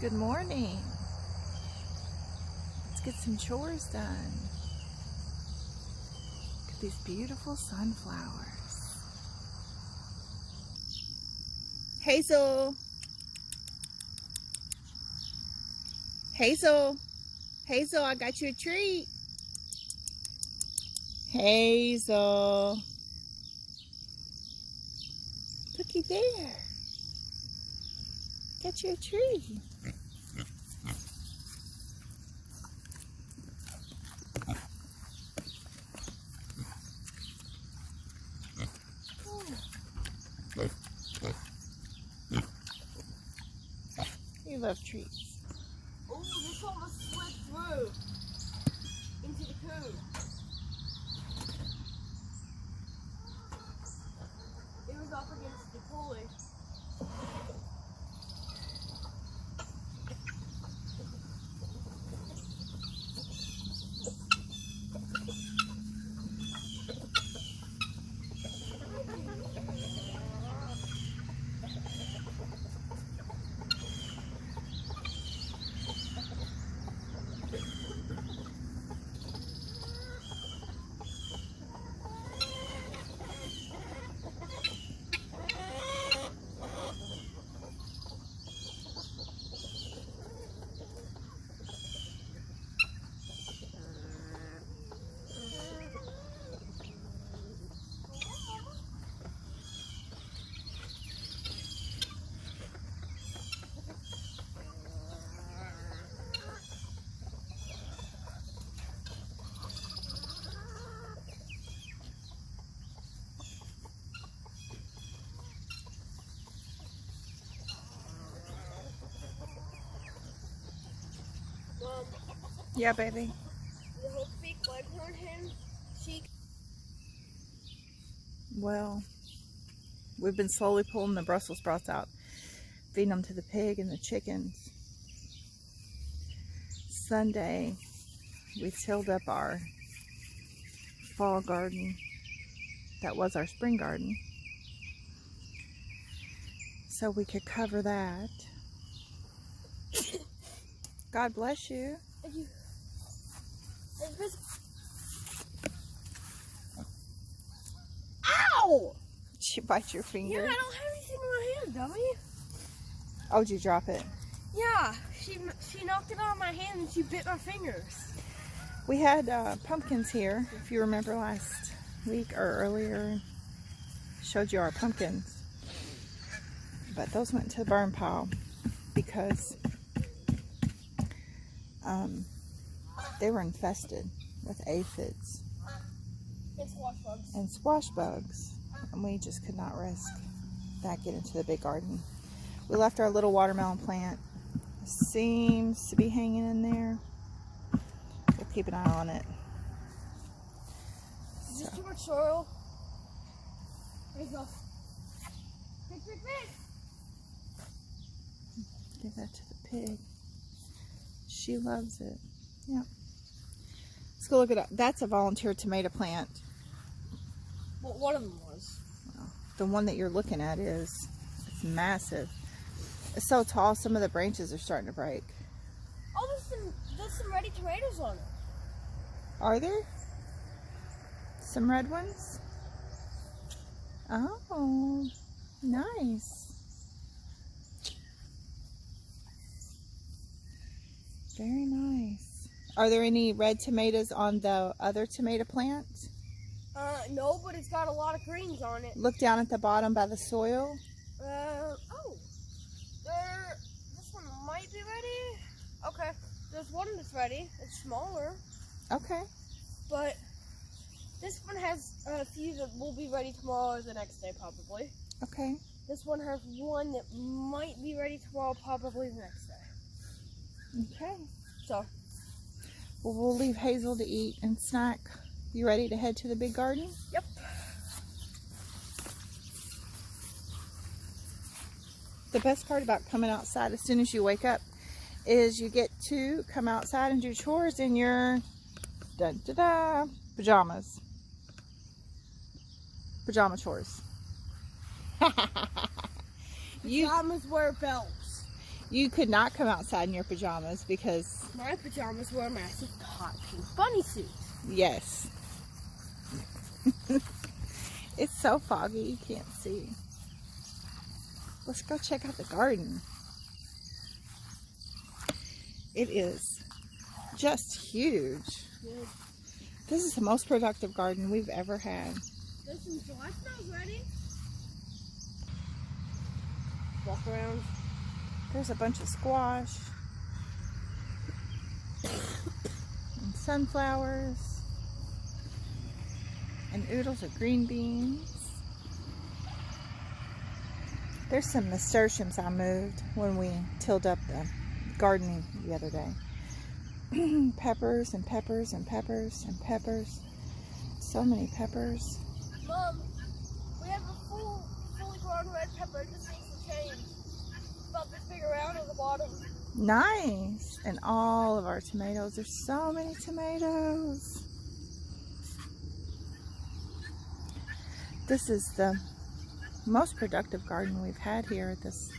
Good morning. Let's get some chores done. Look at these beautiful sunflowers. Hazel. Hazel. Hazel, I got you a treat. Hazel. Looky there. Got you a treat. You love treats. Oh, this almost slipped through into the coop. It was up against the pulley. Yeah, baby. The whole big leghorn hen, Well, we've been slowly pulling the Brussels sprouts out, feeding them to the pig and the chickens. Sunday, we tilled up our fall garden. That was our spring garden. So we could cover that. God bless you. Thank you. Ow! Did you bite your finger? Yeah, I don't have anything in my hand, dummy. Oh, did you drop it? Yeah, she knocked it out of my hand and she bit my fingers. We had pumpkins here, if you remember last week or earlier. Showed you our pumpkins. But those went to the burn pile because they were infested with aphids and squash bugs, and we just could not risk that getting into the big garden. We left our little watermelon plant. It seems to be hanging in there. We'll keep an eye on it. Is this too much soil? There you go. Big. Give that to the pig. She loves it. Yep. Let's go look at it. That's a volunteer tomato plant. Well, one of them was. Well, the one that you're looking at is. It's massive. It's so tall, some of the branches are starting to break. Oh, there's some ready tomatoes on it. Are there? Some red ones? Oh, nice. Very nice. Are there any red tomatoes on the other tomato plant? No, but it's got a lot of greens on it. Look down at the bottom by the soil. This one might be ready. Okay, there's one that's ready. It's smaller. Okay. But this one has a few that will be ready tomorrow or the next day, probably. Okay. This one has one that might be ready tomorrow, probably the next day. Okay. So. Well, we'll leave Hazel to eat and snack. You ready to head to the big garden? Yep. The best part about coming outside as soon as you wake up is you get to come outside and do chores in your pajamas. Pajama chores. Pajamas wear belts. You could not come outside in your pajamas because... My pajamas were a massive hot pink bunny suit. Yes. It's so foggy you can't see. Let's go check out the garden. It is just huge. Good. This is the most productive garden we've ever had. Listen, so I smells ready. Walk around. There's a bunch of squash and sunflowers and oodles of green beans. There's some nasturtiums I moved when we tilled up the gardening the other day. Peppers and peppers and peppers and peppers. So many peppers. Mom, we have a fully grown red pepper. It just needs to change. About this big around at the bottom. Nice. And all of our tomatoes. There's so many tomatoes. This is the most productive garden we've had here at this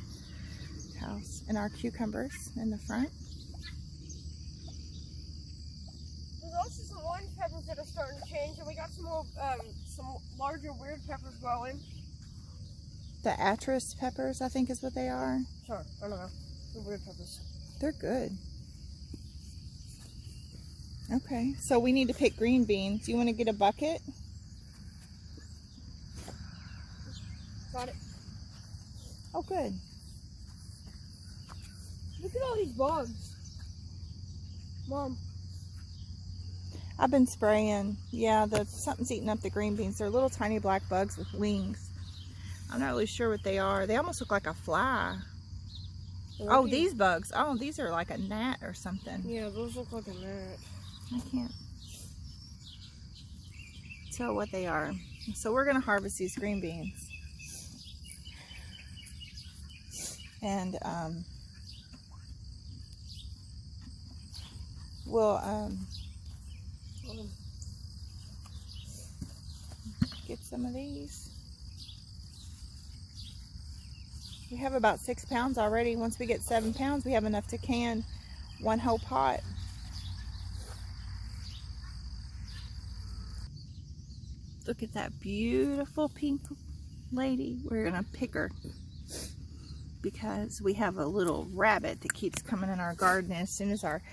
house. And our cucumbers in the front. There's also some orange peppers that are starting to change, and we got some more, some larger weird peppers growing. The Atris peppers, I think is what they are. Sure, I don't know. The weird peppers. They're good. Okay, so we need to pick green beans. You want to get a bucket? Got it. Oh, good. Look at all these bugs. Mom. I've been spraying. Yeah, something's eating up the green beans. They're little tiny black bugs with wings. I'm not really sure what they are. They almost look like a fly. Oh, these bugs. Oh, these are like a gnat or something. Yeah, those look like a gnat. I can't tell what they are. So we're going to harvest these green beans. And we'll get some of these. We have about 6 pounds already. Once we get 7 pounds, we have enough to can one whole pot. Look at that beautiful pink lady. We're gonna pick her because we have a little rabbit that keeps coming in our garden. As soon as our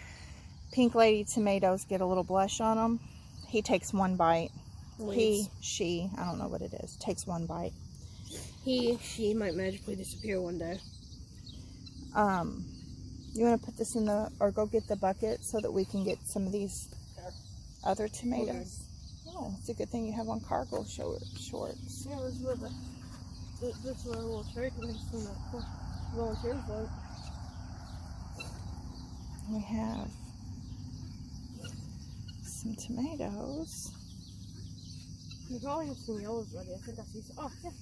pink lady tomatoes get a little blush on them, he takes one bite. She, I don't know what it is, takes one bite. She might magically disappear one day. You want to put this in or go get the bucket so that we can get some of these other tomatoes. Oh, it's a good thing you have on cargo shorts. Yeah, this is a little cherry from the volunteer float. We have some tomatoes. You probably have some yellows ready. I think I see some. Oh, yeah.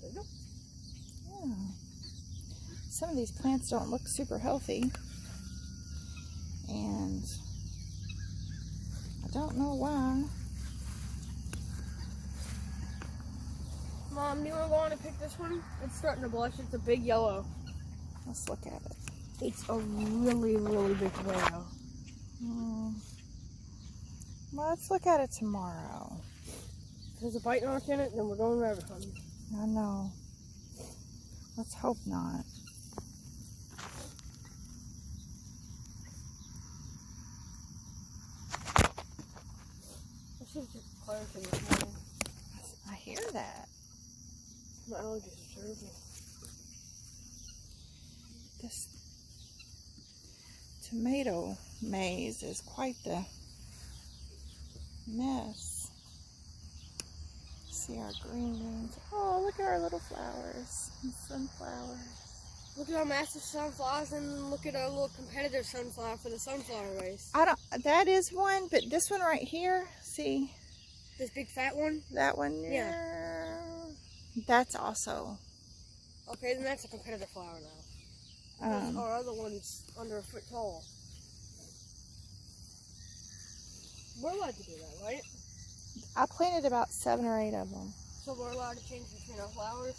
There you go. Yeah. Some of these plants don't look super healthy. And I don't know why. Mom, do you want to go on and pick this one? It's starting to blush. It's a big yellow. Let's look at it. It's a really, really big tomato. Well, let's look at it tomorrow. If there's a bite mark in it, then we're going rabbit hunting. I know. Let's hope not. I should have took Claritin this morning. I hear that. My allergies are terrible. This tomato maze is quite the mess. See our green beans. Oh, look at our little flowers and sunflowers. Look at our massive sunflowers and look at our little competitor sunflower for the sunflower race. That is one, but this one right here, see? This big fat one? That one? Yeah. That's also. Okay, then that's a competitor flower now. Our other one's under a foot tall. We're allowed to do that, right? I planted about 7 or 8 of them. So we're allowed to change between our flowers?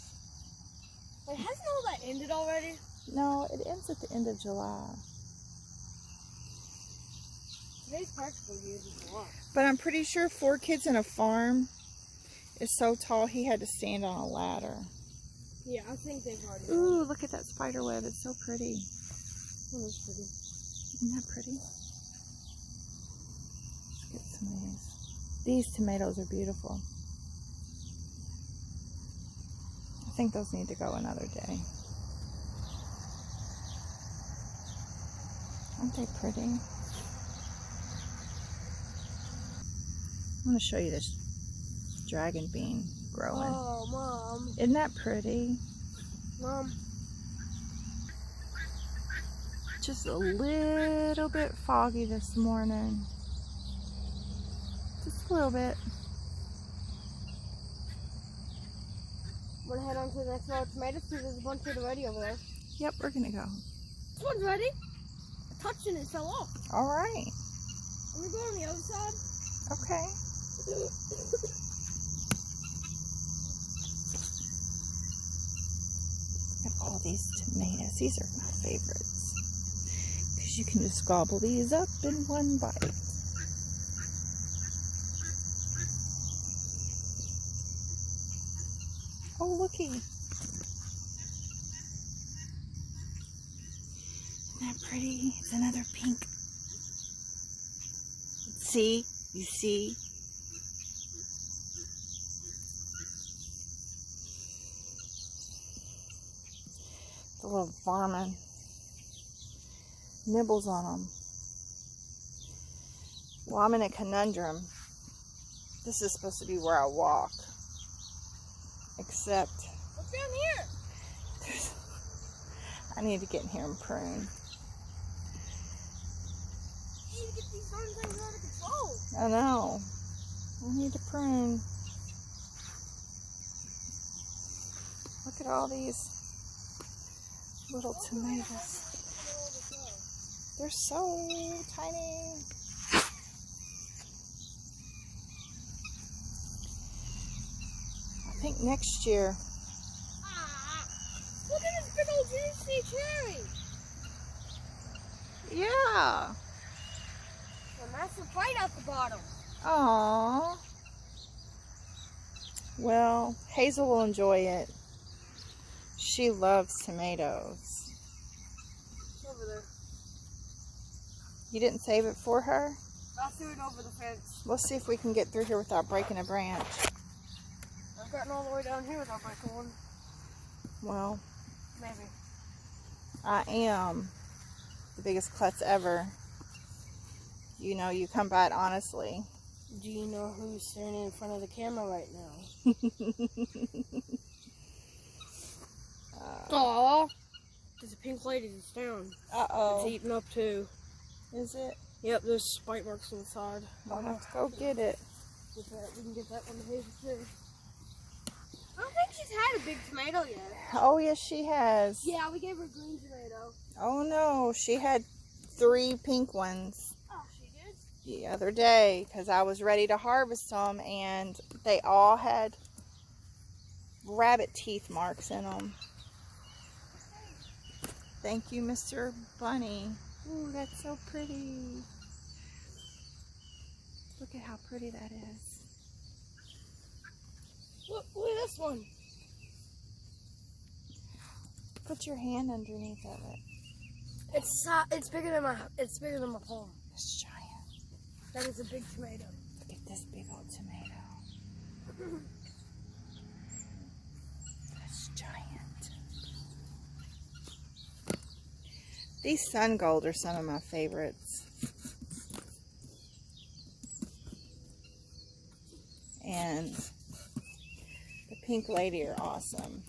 Like, hasn't all that ended already? No, it ends at the end of July. Today's practically the end of July. But I'm pretty sure 4 Kids in a Farm is so tall he had to stand on a ladder. Yeah, I think they've already. Ooh, look at that spider web. It's so pretty. It is pretty. Isn't that pretty? Let's get some of these. These tomatoes are beautiful. I think those need to go another day. Aren't they pretty? I'm going to show you this dragon bean growing. Oh, Mom. Isn't that pretty? Mom. Just a little bit foggy this morning. Just a little bit. Want to head on to the next row of tomatoes because there's a bunch of ready over there. Yep, we're going to go. This one's ready. I touched it and it fell off. All right. I'm going to go on the other side. Okay. Look at all these tomatoes. These are my favorites. Because you can just gobble these up in one bite. Oh, looky. Isn't that pretty? It's another pink. See? You see? The little varmint nibbles on them. Well, I'm in a conundrum. This is supposed to be where I walk. Except What's down here? I need to get in here and prune. You need to get these darn things out of control. I know. I need to prune. Look at all these little tomatoes. They're so tiny. I think next year. Look at this big old juicy cherry. Yeah. A massive bite out the bottom. Aww. Well, Hazel will enjoy it. She loves tomatoes. It's over there. You didn't save it for her? I threw it over the fence. We'll see if we can get through here without breaking a branch. I've gotten all the way down here without breaking one. Well, Maybe. I am the biggest klutz ever. You know, you come by it honestly. Do you know who's standing in front of the camera right now? Aww. There's a pink lady that's down. Uh-oh. It's eating up too. Is it? Yep, there's bite marks on the side. I'll have to go get it. We can get that one to Hazel too. I don't think she's had a big tomato yet. Oh, yes, she has. Yeah, we gave her a green tomato. Oh, no. She had 3 pink ones Oh, she did? the other day because I was ready to harvest them, and they all had rabbit teeth marks in them. Thank you, Mr. Bunny. Ooh, that's so pretty. Look at how pretty that is. Look at this one. Put your hand underneath of it. It's bigger than my palm. It's giant. That is a big tomato. Look at this big old tomato. That's giant. These sun gold are some of my favorites. And the pink lady are awesome.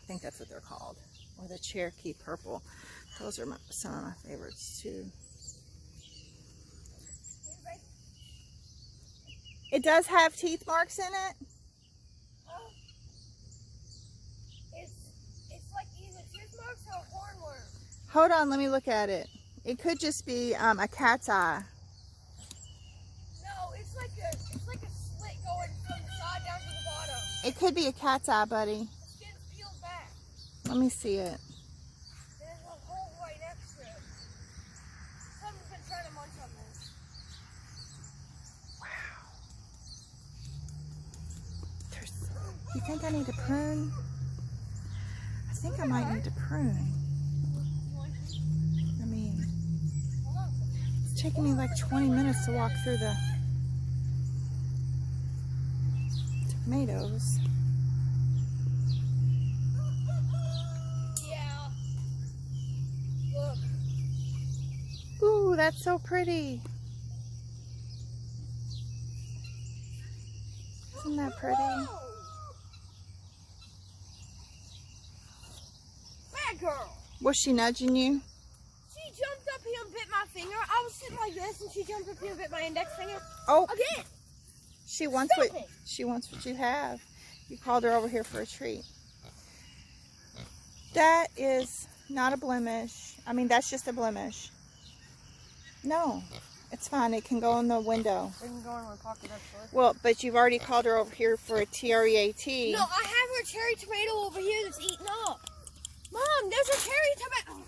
I think that's what they're called. Or the Cherokee purple. Those are some of my favorites too. It does have teeth marks in it? It's like either tooth marks or a hornworm. Hold on, let me look at it. It could just be a cat's eye. No, it's like a slit going from the side down to the bottom. It could be a cat's eye, buddy. The skin's peeled back. Let me see it. You think I need to prune? I think I might need to prune. I mean, it's taking me like 20 minutes to walk through the tomatoes. Yeah. Look. Ooh, that's so pretty. Isn't that pretty? Bad girl. Was she nudging you? She jumped up here and bit my finger. I was sitting like this and she jumped up here and bit my index finger. Oh, Again. she wants what you have. You called her over here for a treat. That is not a blemish. I mean, that's just a blemish. No, it's fine. It can go in the window. It can go in my pocket, actually. Well, but you've already called her over here for a TREAT. No, I have her cherry tomato over here that's eaten up. Mom, there's a cherry tomato.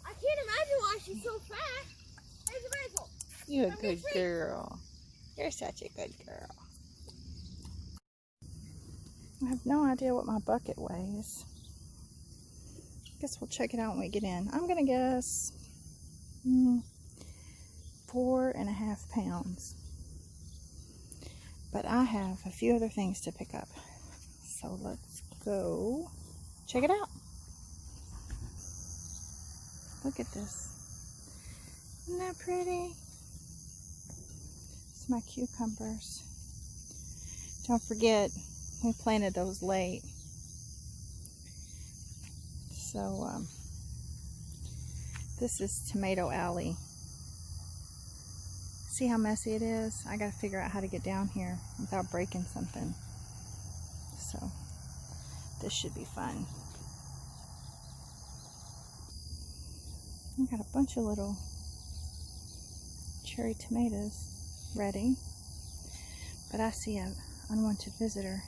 I can't imagine why she's so fat. There's a basil. You're a good girl. You're such a good girl. I have no idea what my bucket weighs. Guess we'll check it out when we get in. I'm gonna guess 4.5 pounds. But I have a few other things to pick up. So let's go check it out. Look at this. Isn't that pretty? It's my cucumbers. Don't forget, we planted those late. So, this is Tomato Alley. See how messy it is? I gotta figure out how to get down here without breaking something. So, this should be fun. I've got a bunch of little cherry tomatoes ready. But I see an unwanted visitor.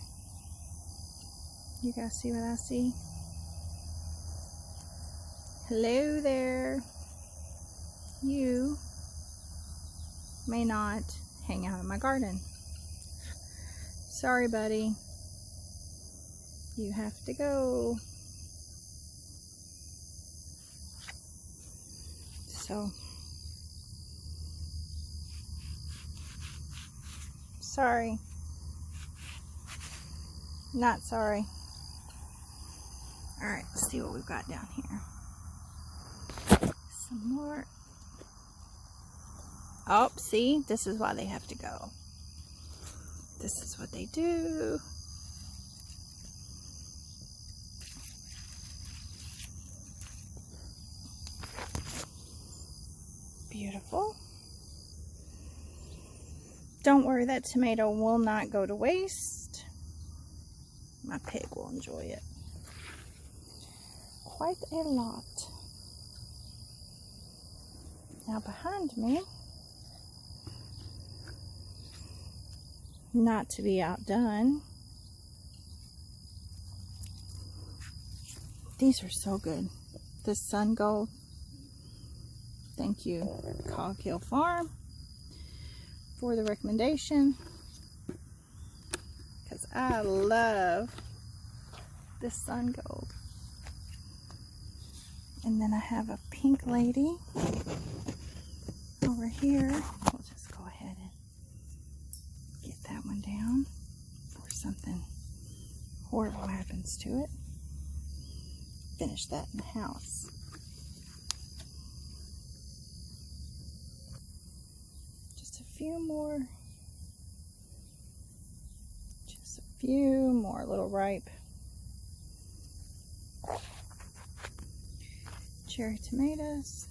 You guys see what I see? Hello there. You may not hang out in my garden. Sorry, buddy. You have to go. So, sorry. Not sorry. Alright, let's see what we've got down here. Some more. Oh, see? This is why they have to go. This is what they do. Beautiful. Don't worry, that tomato will not go to waste. My pig will enjoy it quite a lot. Now behind me, not to be outdone, these are so good. This sun gold. Thank you, Cog Hill Farm, for the recommendation, because I love this sun gold. And then I have a pink lady over here. We'll just go ahead and get that one down before something horrible happens to it. Finish that in the house. Just a few more little ripe cherry tomatoes.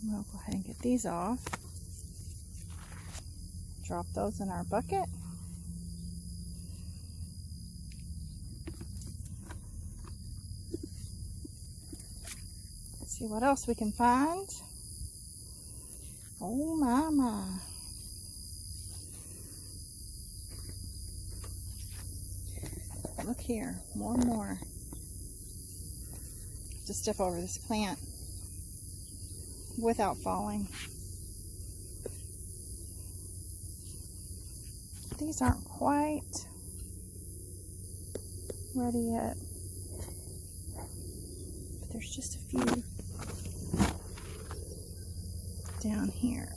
We'll go ahead and get these off. Drop those in our bucket. Let's see what else we can find. Oh my. Look here, more and more. Just step over this plant without falling. These aren't quite ready yet, but there's just a few down here.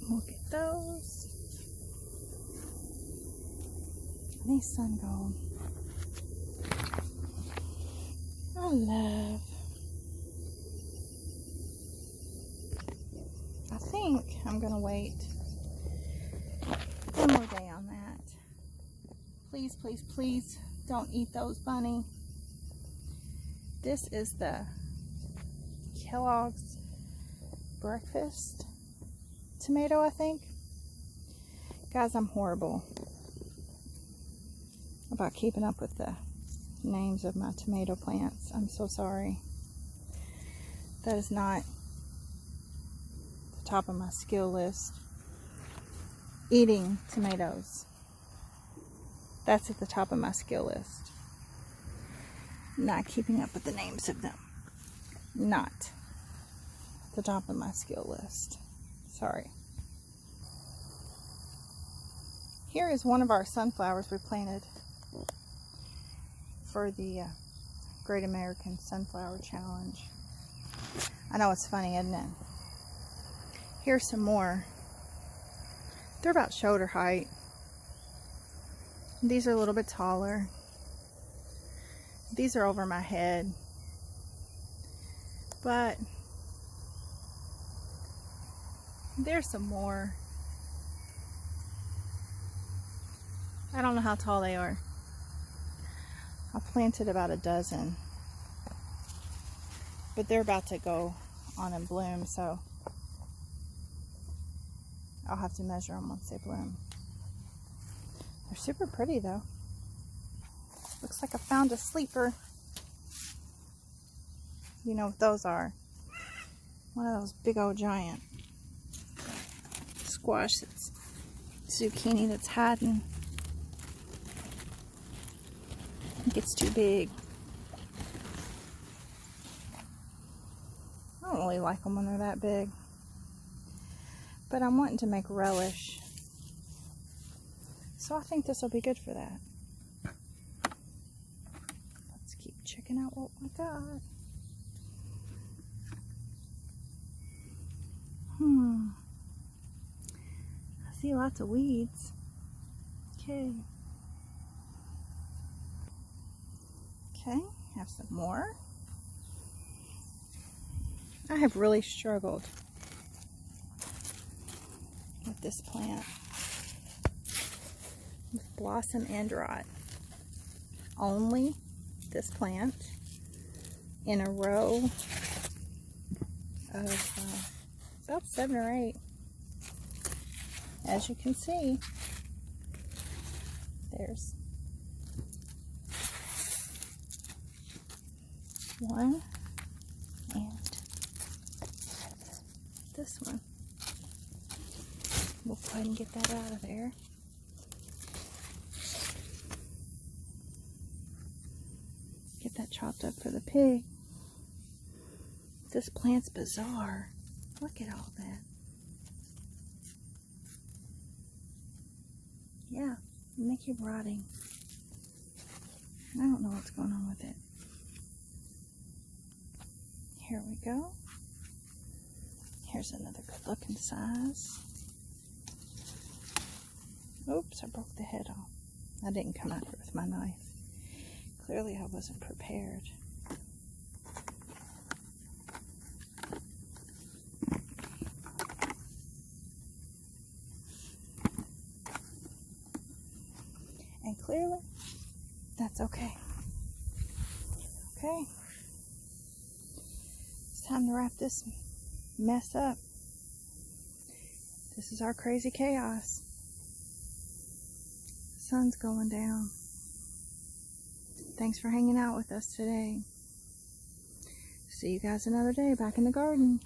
Look at those. These sun gold. I love. I think I'm gonna wait one more day on that. Please, please, please don't eat those, Bunny. This is the Kellogg's breakfast tomato, I think. Guys, I'm horrible about keeping up with the names of my tomato plants. I'm so sorry. That is not the top of my skill list. Eating tomatoes. That's at the top of my skill list. Not keeping up with the names of them. Not at the top of my skill list. Sorry. Here is one of our sunflowers we planted for the Great American Sunflower Challenge. I know it's funny, isn't it? Here's some more. They're about shoulder height. These are a little bit taller. These are over my head. But there's some more. I don't know how tall they are. I planted about a dozen, but they're about to go on and bloom, so I'll have to measure them once they bloom. They're super pretty though. Looks like I found a sleeper. You know what those are. One of those big old giant squash that's zucchini that's hiding. It gets too big. I don't really like them when they're that big. But I'm wanting to make relish. So I think this will be good for that. Let's keep checking out what we got. I see lots of weeds. Okay. Okay, have some more. I have really struggled with this plant, with blossom end rot. Only this plant in a row of about 7 or 8. As you can see, there's one and this one. We'll go ahead and get that out of there. Get that chopped up for the pig. This plant's bizarre. Look at all that. Yeah, they keep rotting. I don't know what's going on with it. Here we go. Here's another good looking size. Oops, I broke the head off. I didn't come at it with my knife. Clearly I wasn't prepared. And clearly, that's okay. Okay. It's time to wrap this mess up. This is our crazy chaos. The sun's going down. Thanks for hanging out with us today. See you guys another day back in the garden.